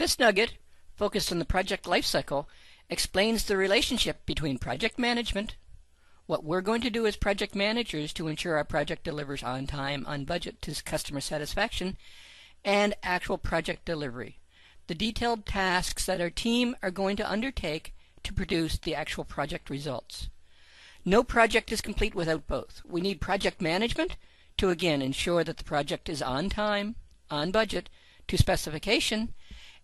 This nugget, focused on the project lifecycle, explains the relationship between project management, what we're going to do as project managers to ensure our project delivers on time, on budget, to customer satisfaction, and actual project delivery, the detailed tasks that our team are going to undertake to produce the actual project results. No project is complete without both. We need project management to again ensure that the project is on time, on budget, to specification,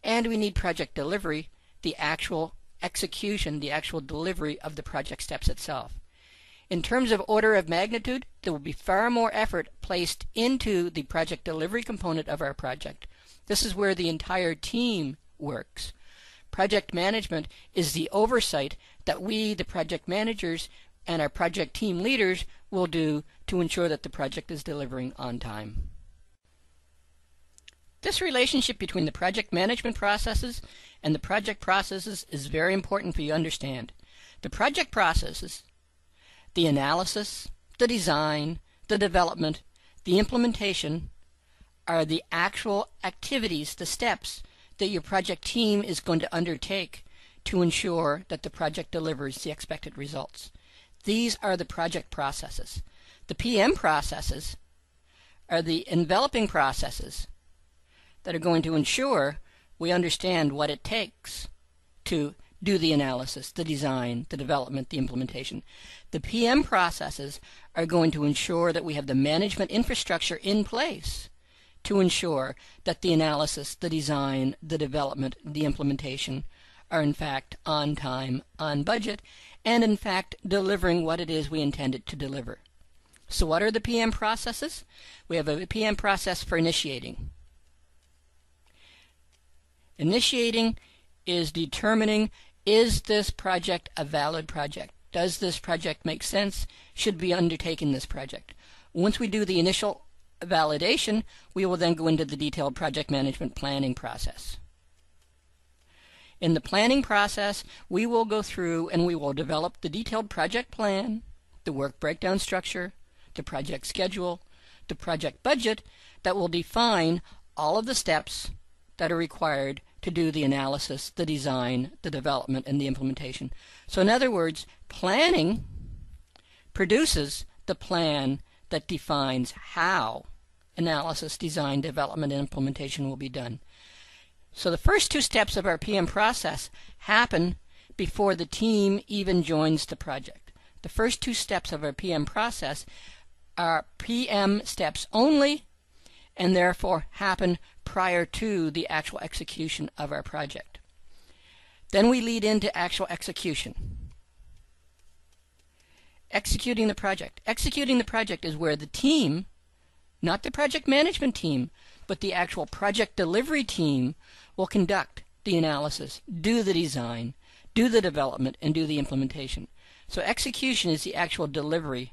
and we need project delivery, the actual execution, the actual delivery of the project steps itself. In terms of order of magnitude, there will be far more effort placed into the project delivery component of our project. This is where the entire team works. Project management is the oversight that we, the project managers, and our project team leaders will do to ensure that the project is delivering on time. This relationship between the project management processes and the project processes is very important for you to understand. The project processes, the analysis, the design, the development, the implementation, are the actual activities, the steps that your project team is going to undertake to ensure that the project delivers the expected results. These are the project processes. The PM processes are the enveloping processes that are going to ensure we understand what it takes to do the analysis, the design, the development, the implementation. The PM processes are going to ensure that we have the management infrastructure in place to ensure that the analysis, the design, the development, the implementation are in fact on time, on budget, and in fact delivering what it is we intended to deliver. So what are the PM processes? We have a PM process for initiating. Initiating is determining, is this project a valid project? Does this project make sense? Should we undertake this project? Once we do the initial validation, we will then go into the detailed project management planning process. In the planning process, we will go through and we will develop the detailed project plan, the work breakdown structure, the project schedule, the project budget that will define all of the steps that are required to do the analysis, the design, the development, and the implementation. So in other words, planning produces the plan that defines how analysis, design, development, and implementation will be done. So the first two steps of our PM process happen before the team even joins the project. The first two steps of our PM process are PM steps only, and therefore happen prior to the actual execution of our project. Then we lead into actual execution. Executing the project. Executing the project is where the team, not the project management team, but the actual project delivery team will conduct the analysis, do the design, do the development, and do the implementation. So execution is the actual delivery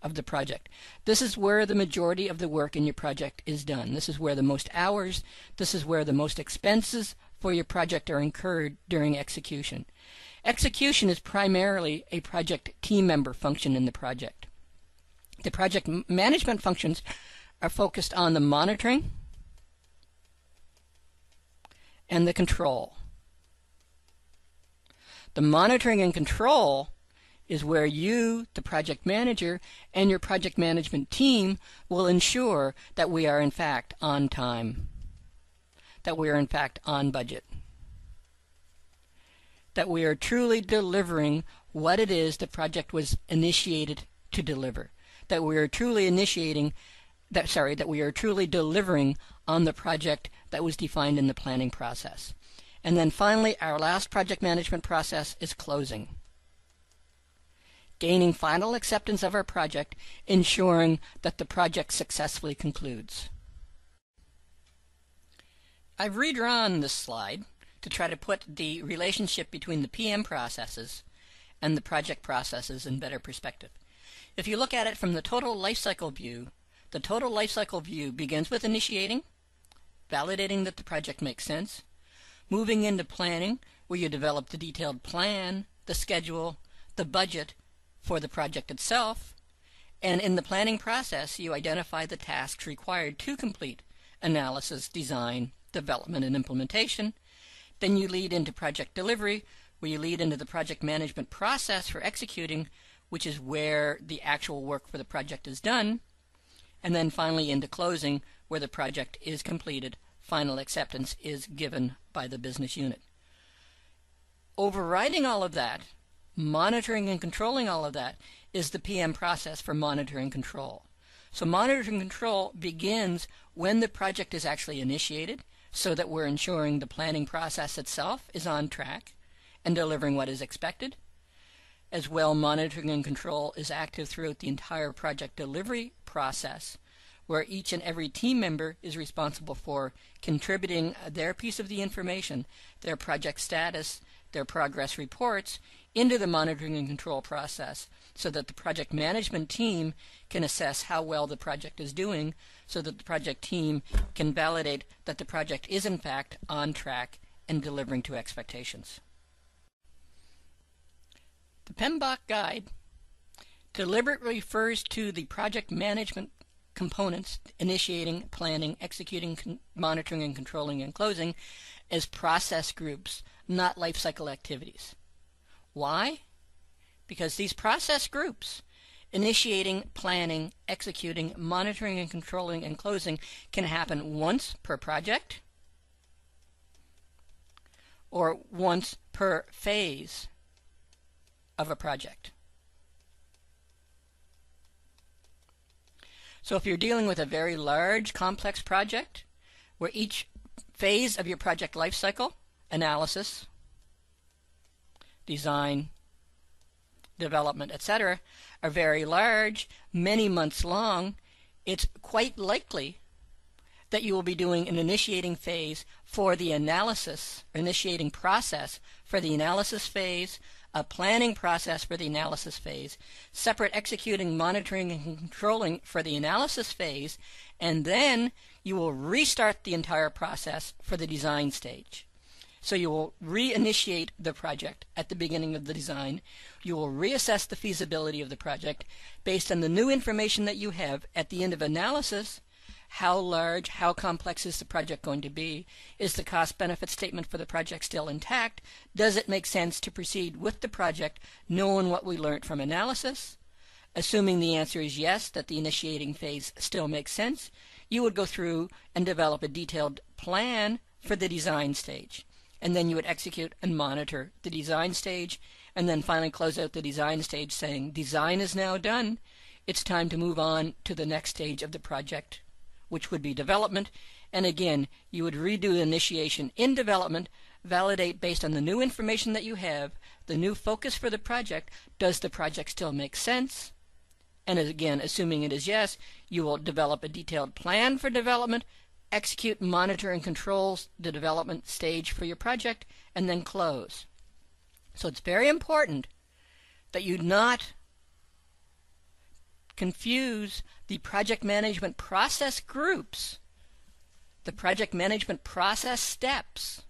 of the project. This is where the majority of the work in your project is done. This is where the most hours, this is where the most expenses for your project are incurred during execution. Execution is primarily a project team member function in the project. The project management functions are focused on the monitoring and the control. The monitoring and control is where you, the project manager, and your project management team will ensure that we are in fact on time, that we are in fact on budget, that we are truly delivering what it is the project was initiated to deliver, that we are truly that we are truly delivering on the project that was defined in the planning process. And then finally, our last project management process is closing. Gaining final acceptance of our project, ensuring that the project successfully concludes. I've redrawn this slide to try to put the relationship between the PM processes and the project processes in better perspective. If you look at it from the total lifecycle view, the total lifecycle view begins with initiating, validating that the project makes sense, moving into planning, where you develop the detailed plan, the schedule, the budget for the project itself, and in the planning process you identify the tasks required to complete analysis, design, development and implementation. Then you lead into project delivery, where you lead into the project management process for executing, which is where the actual work for the project is done. And then finally into closing, where the project is completed, final acceptance is given by the business unit. Overriding all of that, monitoring and controlling all of that, is the PM process for monitor and control. So monitor and control begins when the project is actually initiated, so that we're ensuring the planning process itself is on track and delivering what is expected. As well, monitoring and control is active throughout the entire project delivery process, where each and every team member is responsible for contributing their piece of the information, their project status, their progress reports, into the monitoring and control process, so that the project management team can assess how well the project is doing, so that the project team can validate that the project is in fact on track and delivering to expectations. The PMBOK guide deliberately refers to the project management components, initiating, planning, executing, monitoring, and controlling, and closing, as process groups, not life cycle activities. Why? Because these process groups, initiating, planning, executing, monitoring, and controlling, and closing, can happen once per project or once per phase of a project. So if you're dealing with a very large, complex project, where each phase of your project life cycle, analysis, design, development, etc., are very large, many months long, it's quite likely that you will be doing an initiating phase for the analysis, initiating process for the analysis phase, a planning process for the analysis phase, separate executing, monitoring, and controlling for the analysis phase, and then you will restart the entire process for the design stage. So you will reinitiate the project at the beginning of the design. You will reassess the feasibility of the project based on the new information that you have at the end of analysis. How large, how complex is the project going to be? Is the cost-benefit statement for the project still intact? Does it make sense to proceed with the project knowing what we learned from analysis? Assuming the answer is yes, that the initiating phase still makes sense, you would go through and develop a detailed plan for the design stage. And then you would execute and monitor the design stage, and then finally close out the design stage saying, design is now done. It's time to move on to the next stage of the project, which would be development. And again, you would redo the initiation in development, validate based on the new information that you have, the new focus for the project. Does the project still make sense? And again, assuming it is yes, you will develop a detailed plan for development, execute, monitor, and control the development stage for your project, and then close. So it's very important that you not confuse the project management process groups, the project management process steps,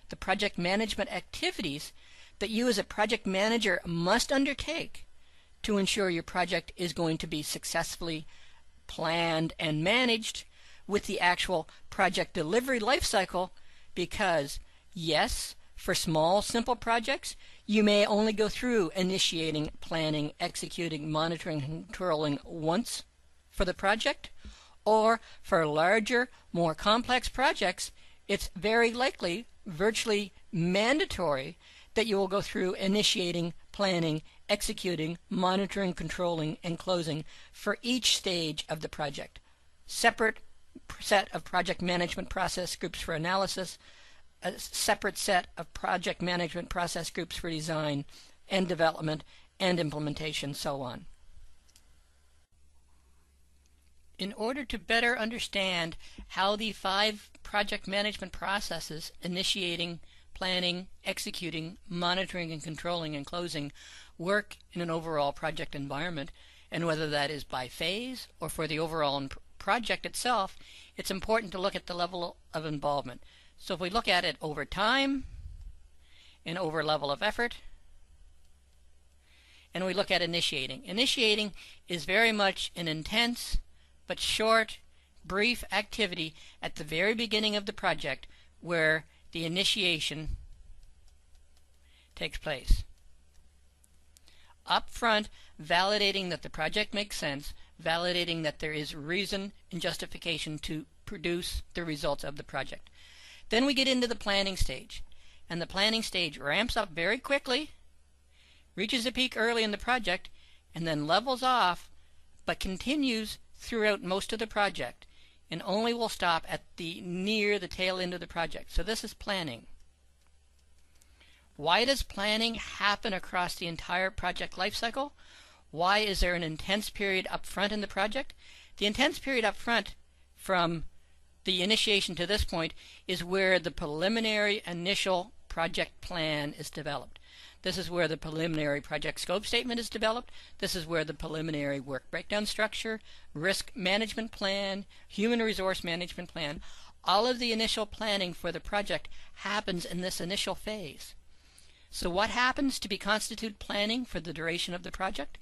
the project management activities that you as a project manager must undertake to ensure your project is going to be successfully planned and managed with the actual project delivery life cycle. Because yes, for small, simple projects, you may only go through initiating, planning, executing, monitoring, and controlling once for the project. Or for larger, more complex projects, it's very likely, virtually mandatory, that you will go through initiating, planning, executing, monitoring, controlling, and closing for each stage of the project. Separate set of project management process groups for analysis, a separate set of project management process groups for design and development and implementation, so on. In order to better understand how the 5 project management processes, initiating, planning, executing, monitoring, and controlling, and closing, work in an overall project environment, and whether that is by phase or for the overall project itself, it's important to look at the level of involvement. So if we look at it over time and over level of effort, and we look at initiating. Initiating is very much an intense but short brief activity at the very beginning of the project where the initiation takes place. Up front, validating that the project makes sense, validating that there is reason and justification to produce the results of the project. Then we get into the planning stage, and the planning stage ramps up very quickly, reaches a peak early in the project, and then levels off, but continues throughout most of the project, and only will stop at near the tail end of the project. So this is planning. Why does planning happen across the entire project lifecycle? Why is there an intense period up front in the project? The intense period up front from the initiation to this point is where the preliminary initial project plan is developed. This is where the preliminary project scope statement is developed. This is where the preliminary work breakdown structure, risk management plan, human resource management plan, all of the initial planning for the project happens in this initial phase. So what happens to constitute planning for the duration of the project?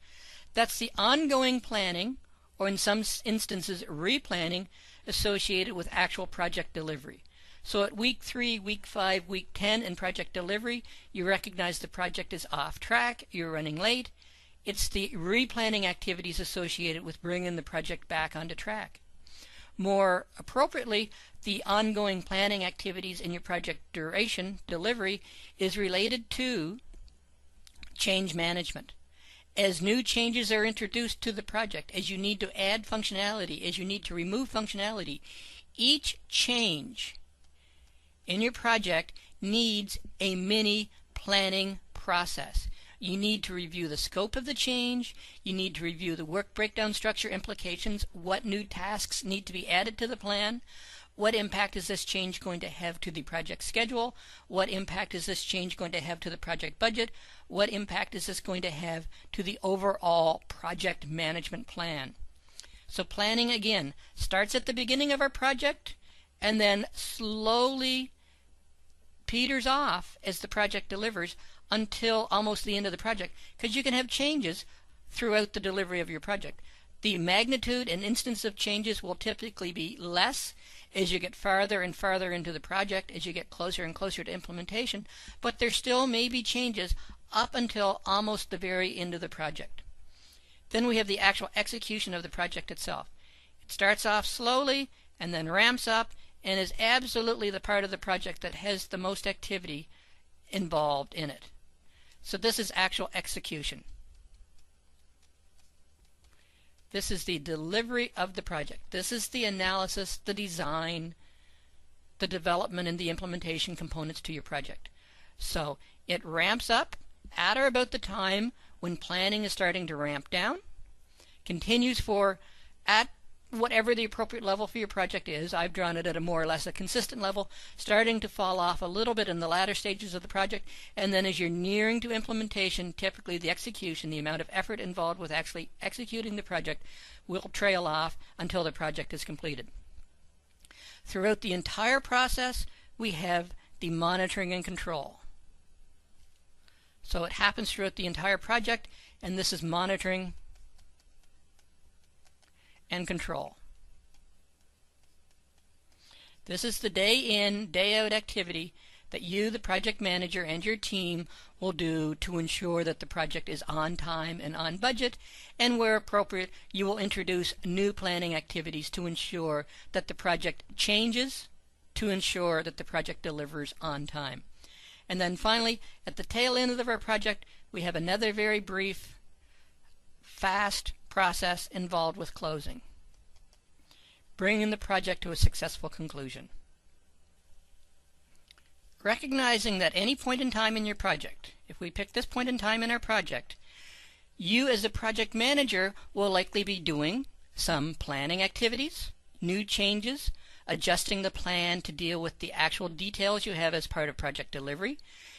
That's the ongoing planning, or in some instances replanning, associated with actual project delivery. So at week 3, week 5, week 10 in project delivery, you recognize the project is off track, you're running late. It's the replanning activities associated with bringing the project back onto track. More appropriately, the ongoing planning activities in your project duration delivery is related to change management. As new changes are introduced to the project, as you need to add functionality, as you need to remove functionality, each change in your project needs a mini planning process. You need to review the scope of the change, you need to review the work breakdown structure implications, what new tasks need to be added to the plan, what impact is this change going to have to the project schedule, what impact is this change going to have to the project budget, what impact is this going to have to the overall project management plan. So planning, again, starts at the beginning of our project and then slowly peters off as the project delivers until almost the end of the project, because you can have changes throughout the delivery of your project. The magnitude and instance of changes will typically be less as you get farther and farther into the project, as you get closer and closer to implementation, but there still may be changes up until almost the very end of the project. Then we have the actual execution of the project itself. It starts off slowly and then ramps up and is absolutely the part of the project that has the most activity involved in it. So this is actual execution. This is the delivery of the project. This is the analysis, the design, the development, and the implementation components to your project. So it ramps up at or about the time when planning is starting to ramp down, continues for at whatever the appropriate level for your project is. I've drawn it at a more or less a consistent level, starting to fall off a little bit in the latter stages of the project, and then as you're nearing to implementation, typically the execution, the amount of effort involved with actually executing the project, will trail off until the project is completed. Throughout the entire process, we have the monitoring and control. So it happens throughout the entire project, and this is monitoring and control. This is the day in, day out activity that you, the project manager, and your team will do to ensure that the project is on time and on budget, and where appropriate, you will introduce new planning activities to ensure that the project changes, to ensure that the project delivers on time. And then finally, at the tail end of our project, we have another very brief, fast process involved with closing, bringing the project to a successful conclusion. Recognizing that any point in time in your project, if we pick this point in time in our project, you as a project manager will likely be doing some planning activities, new changes, adjusting the plan to deal with the actual details you have as part of project delivery.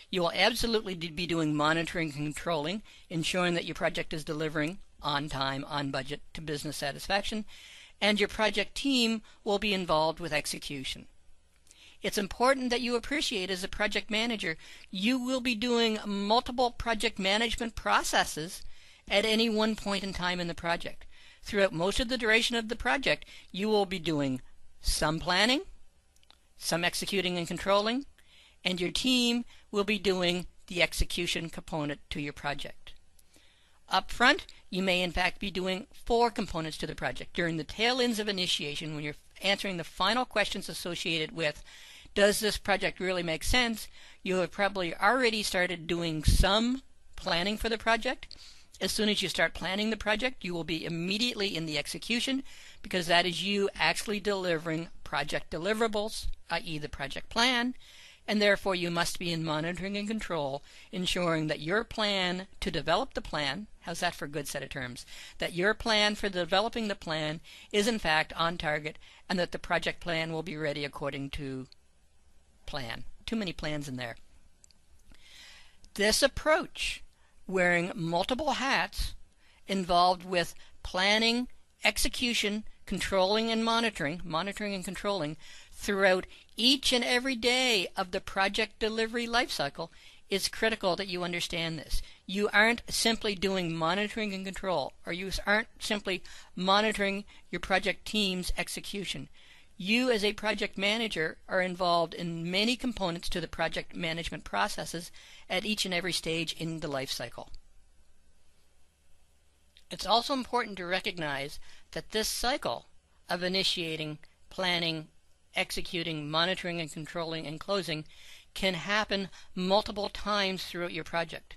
You will absolutely be doing monitoring and controlling, ensuring that your project is delivering on time, on budget, to business satisfaction, and your project team will be involved with execution. It's important that you appreciate, as a project manager, you will be doing multiple project management processes at any one point in time in the project. throughout most of the duration of the project, you will be doing some planning, some executing and controlling, and your team will be doing the execution component to your project. Up front, you may in fact be doing 4 components to the project. During the tail ends of initiation, when you're answering the final questions associated with, does this project really make sense, you have probably already started doing some planning for the project. As soon as you start planning the project, you will be immediately in the execution, because that is you actually delivering project deliverables, i.e. the project plan, and therefore you must be in monitoring and control, ensuring that your plan to develop the plan, how's that for a good set of terms, that your plan for developing the plan is in fact on target, and that the project plan will be ready according to plan. Too many plans in there. This approach, wearing multiple hats, involved with planning, execution, controlling and monitoring and controlling throughout each and every day of the project delivery lifecycle, is critical that you understand this. You aren't simply doing monitoring and control, or you aren't simply monitoring your project team's execution. You as a project manager are involved in many components to the project management processes at each and every stage in the life cycle. It's also important to recognize that this cycle of initiating, planning, executing, monitoring and controlling and closing can happen multiple times throughout your project.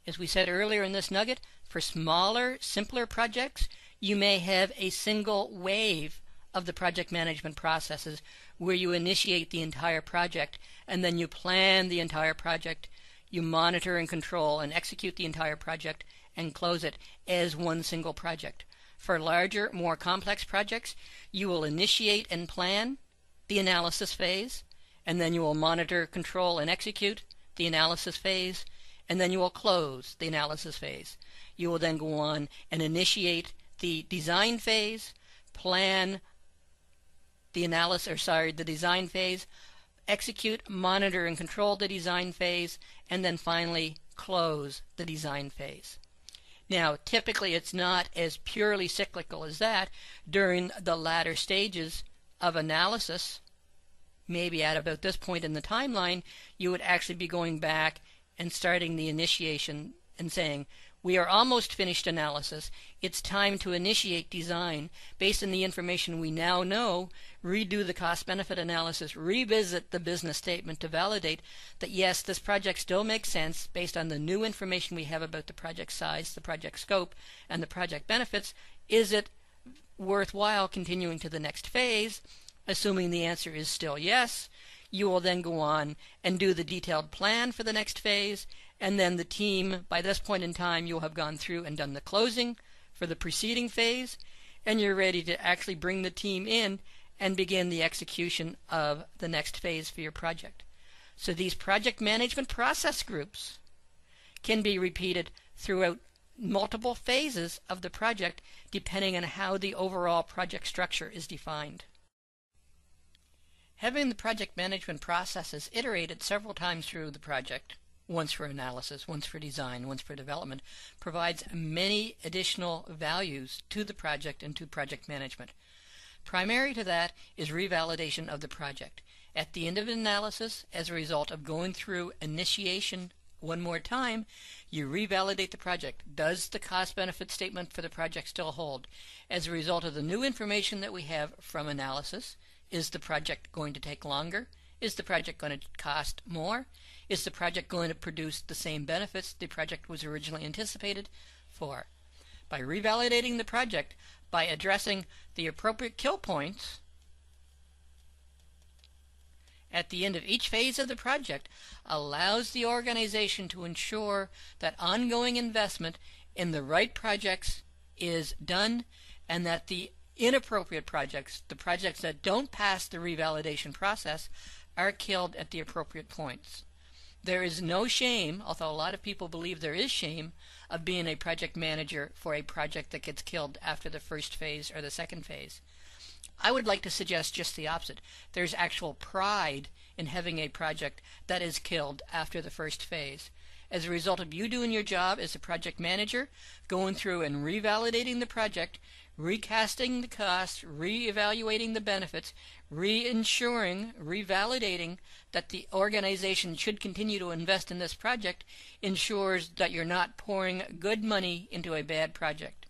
As we said earlier in this nugget, for smaller, simpler projects, you may have a single wave of the project management processes where you initiate the entire project and then you plan the entire project, you monitor and control and execute the entire project and close it as one single project. For larger, more complex projects, you will initiate and plan the analysis phase, and then you will monitor, control, and execute the analysis phase, and then you will close the analysis phase. You will then go on and initiate the design phase, plan the design phase, execute, monitor, and control the design phase, and then finally close the design phase. Now, typically it's not as purely cyclical as that. During the latter stages of analysis, maybe at about this point in the timeline, you would actually be going back and starting the initiation and saying, we are almost finished analysis. It's time to initiate design. Based on the information we now know, redo the cost-benefit analysis, revisit the business statement to validate that yes, this project still makes sense based on the new information we have about the project size, the project scope, and the project benefits. Is it worthwhile continuing to the next phase? Assuming the answer is still yes, you will then go on and do the detailed plan for the next phase, and then the team, by this point in time, you'll have gone through and done the closing for the preceding phase, and you're ready to actually bring the team in and begin the execution of the next phase for your project. So these project management process groups can be repeated throughout multiple phases of the project depending on how the overall project structure is defined. Having the project management processes iterated several times through the project, once for analysis, once for design, once for development, provides many additional values to the project and to project management. Primary to that is revalidation of the project. At the end of an analysis, as a result of going through initiation one more time, you revalidate the project. Does the cost-benefit statement for the project still hold? As a result of the new information that we have from analysis, is the project going to take longer? Is the project going to cost more? Is the project going to produce the same benefits the project was originally anticipated for? By revalidating the project, by addressing the appropriate kill points at the end of each phase of the project, allows the organization to ensure that ongoing investment in the right projects is done, and that the inappropriate projects, the projects that don't pass the revalidation process, are killed at the appropriate points. There is no shame, although a lot of people believe there is shame, of being a project manager for a project that gets killed after the first phase or the second phase. I would like to suggest just the opposite. There's actual pride in having a project that is killed after the first phase. As a result of you doing your job as a project manager, going through and revalidating the project, recasting the costs, re-evaluating the benefits, re-ensuring, revalidating that the organization should continue to invest in this project ensures that you're not pouring good money into a bad project.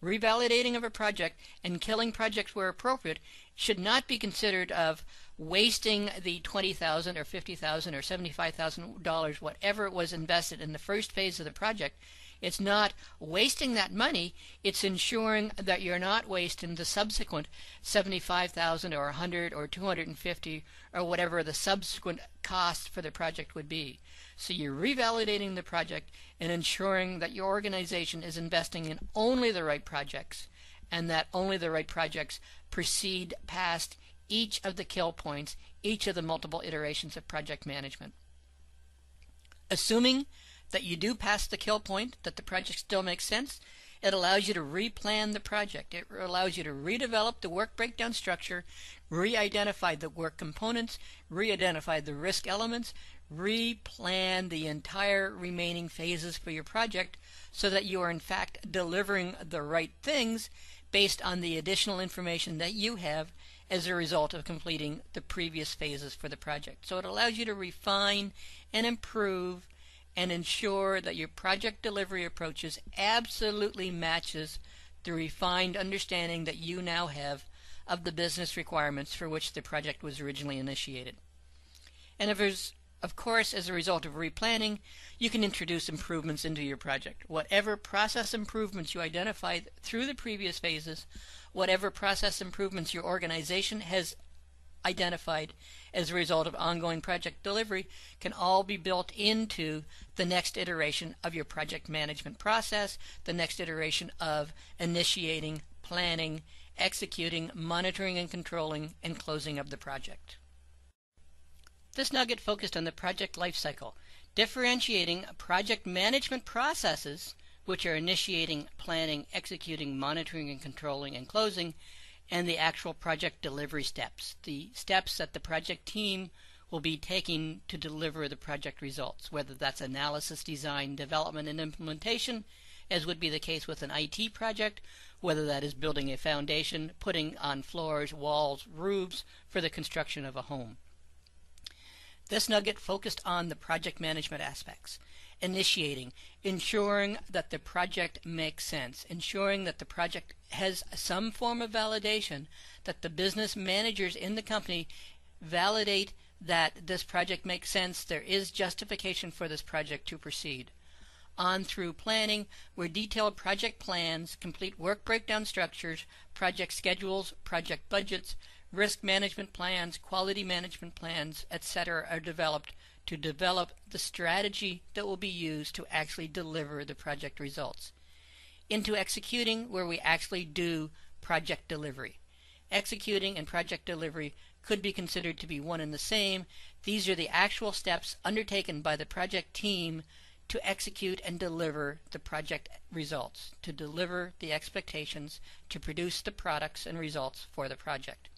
Revalidating of a project and killing projects where appropriate should not be considered of wasting the $20,000 or $50,000 or $75,000, whatever it was invested in the first phase of the project. It's not wasting that money, it's ensuring that you're not wasting the subsequent $75,000 or $100 or $250 or whatever the subsequent cost for the project would be. So you're revalidating the project and ensuring that your organization is investing in only the right projects, and that only the right projects proceed past each of the kill points, each of the multiple iterations of project management. Assuming that you do pass the kill point, that the project still makes sense, it allows you to replan the project. It allows you to redevelop the work breakdown structure, re-identify the work components, re-identify the risk elements, replan the entire remaining phases for your project so that you are in fact delivering the right things based on the additional information that you have as a result of completing the previous phases for the project. So it allows you to refine and improve and ensure that your project delivery approaches absolutely matches the refined understanding that you now have of the business requirements for which the project was originally initiated. And of course, as a result of replanning, you can introduce improvements into your project. Whatever process improvements you identified through the previous phases, whatever process improvements your organization has identified as a result of ongoing project delivery can all be built into the next iteration of your project management process, the next iteration of initiating, planning, executing, monitoring and controlling, and closing of the project. This nugget focused on the project lifecycle, differentiating project management processes, which are initiating, planning, executing, monitoring and controlling, and closing, and the actual project delivery steps, the steps that the project team will be taking to deliver the project results, whether that's analysis, design, development, and implementation, as would be the case with an IT project, whether that is building a foundation, putting on floors, walls, roofs for the construction of a home. This nugget focused on the project management aspects, initiating, ensuring that the project makes sense, ensuring that the project has some form of validation, that the business managers in the company validate that this project makes sense, there is justification for this project to proceed. On through planning, where detailed project plans, complete work breakdown structures, project schedules, project budgets, risk management plans, quality management plans, etc. are developed to develop the strategy that will be used to actually deliver the project results. Into executing, where we actually do project delivery. Executing and project delivery could be considered to be one and the same. These are the actual steps undertaken by the project team to execute and deliver the project results, to deliver the expectations, to produce the products and results for the project.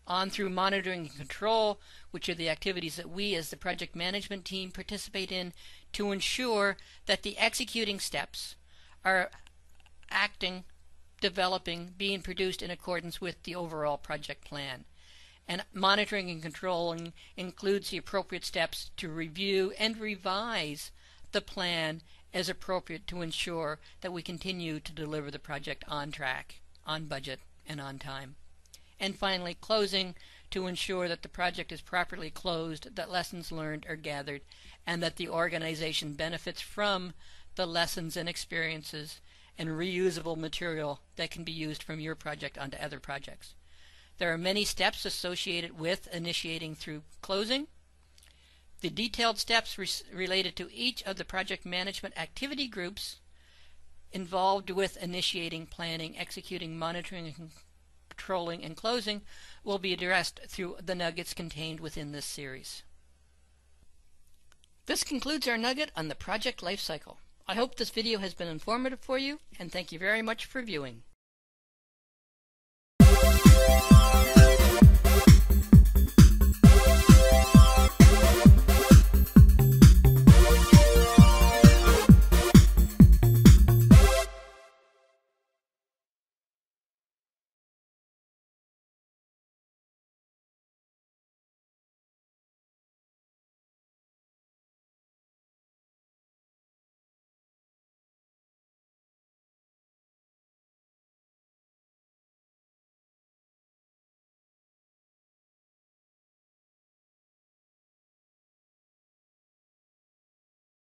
On through monitoring and control, which are the activities that we as the project management team participate in to ensure that the executing steps are acting, developing, being produced in accordance with the overall project plan. And monitoring and controlling includes the appropriate steps to review and revise the plan as appropriate to ensure that we continue to deliver the project on track, on budget, and on time. And finally, closing, to ensure that the project is properly closed, that lessons learned are gathered, and that the organization benefits from the lessons and experiences and reusable material that can be used from your project onto other projects. There are many steps associated with initiating through closing. The detailed steps related to each of the project management activity groups involved with initiating, planning, executing, monitoring, and controlling, and closing will be addressed through the nuggets contained within this series. This concludes our nugget on the project lifecycle. I hope this video has been informative for you, and thank you very much for viewing.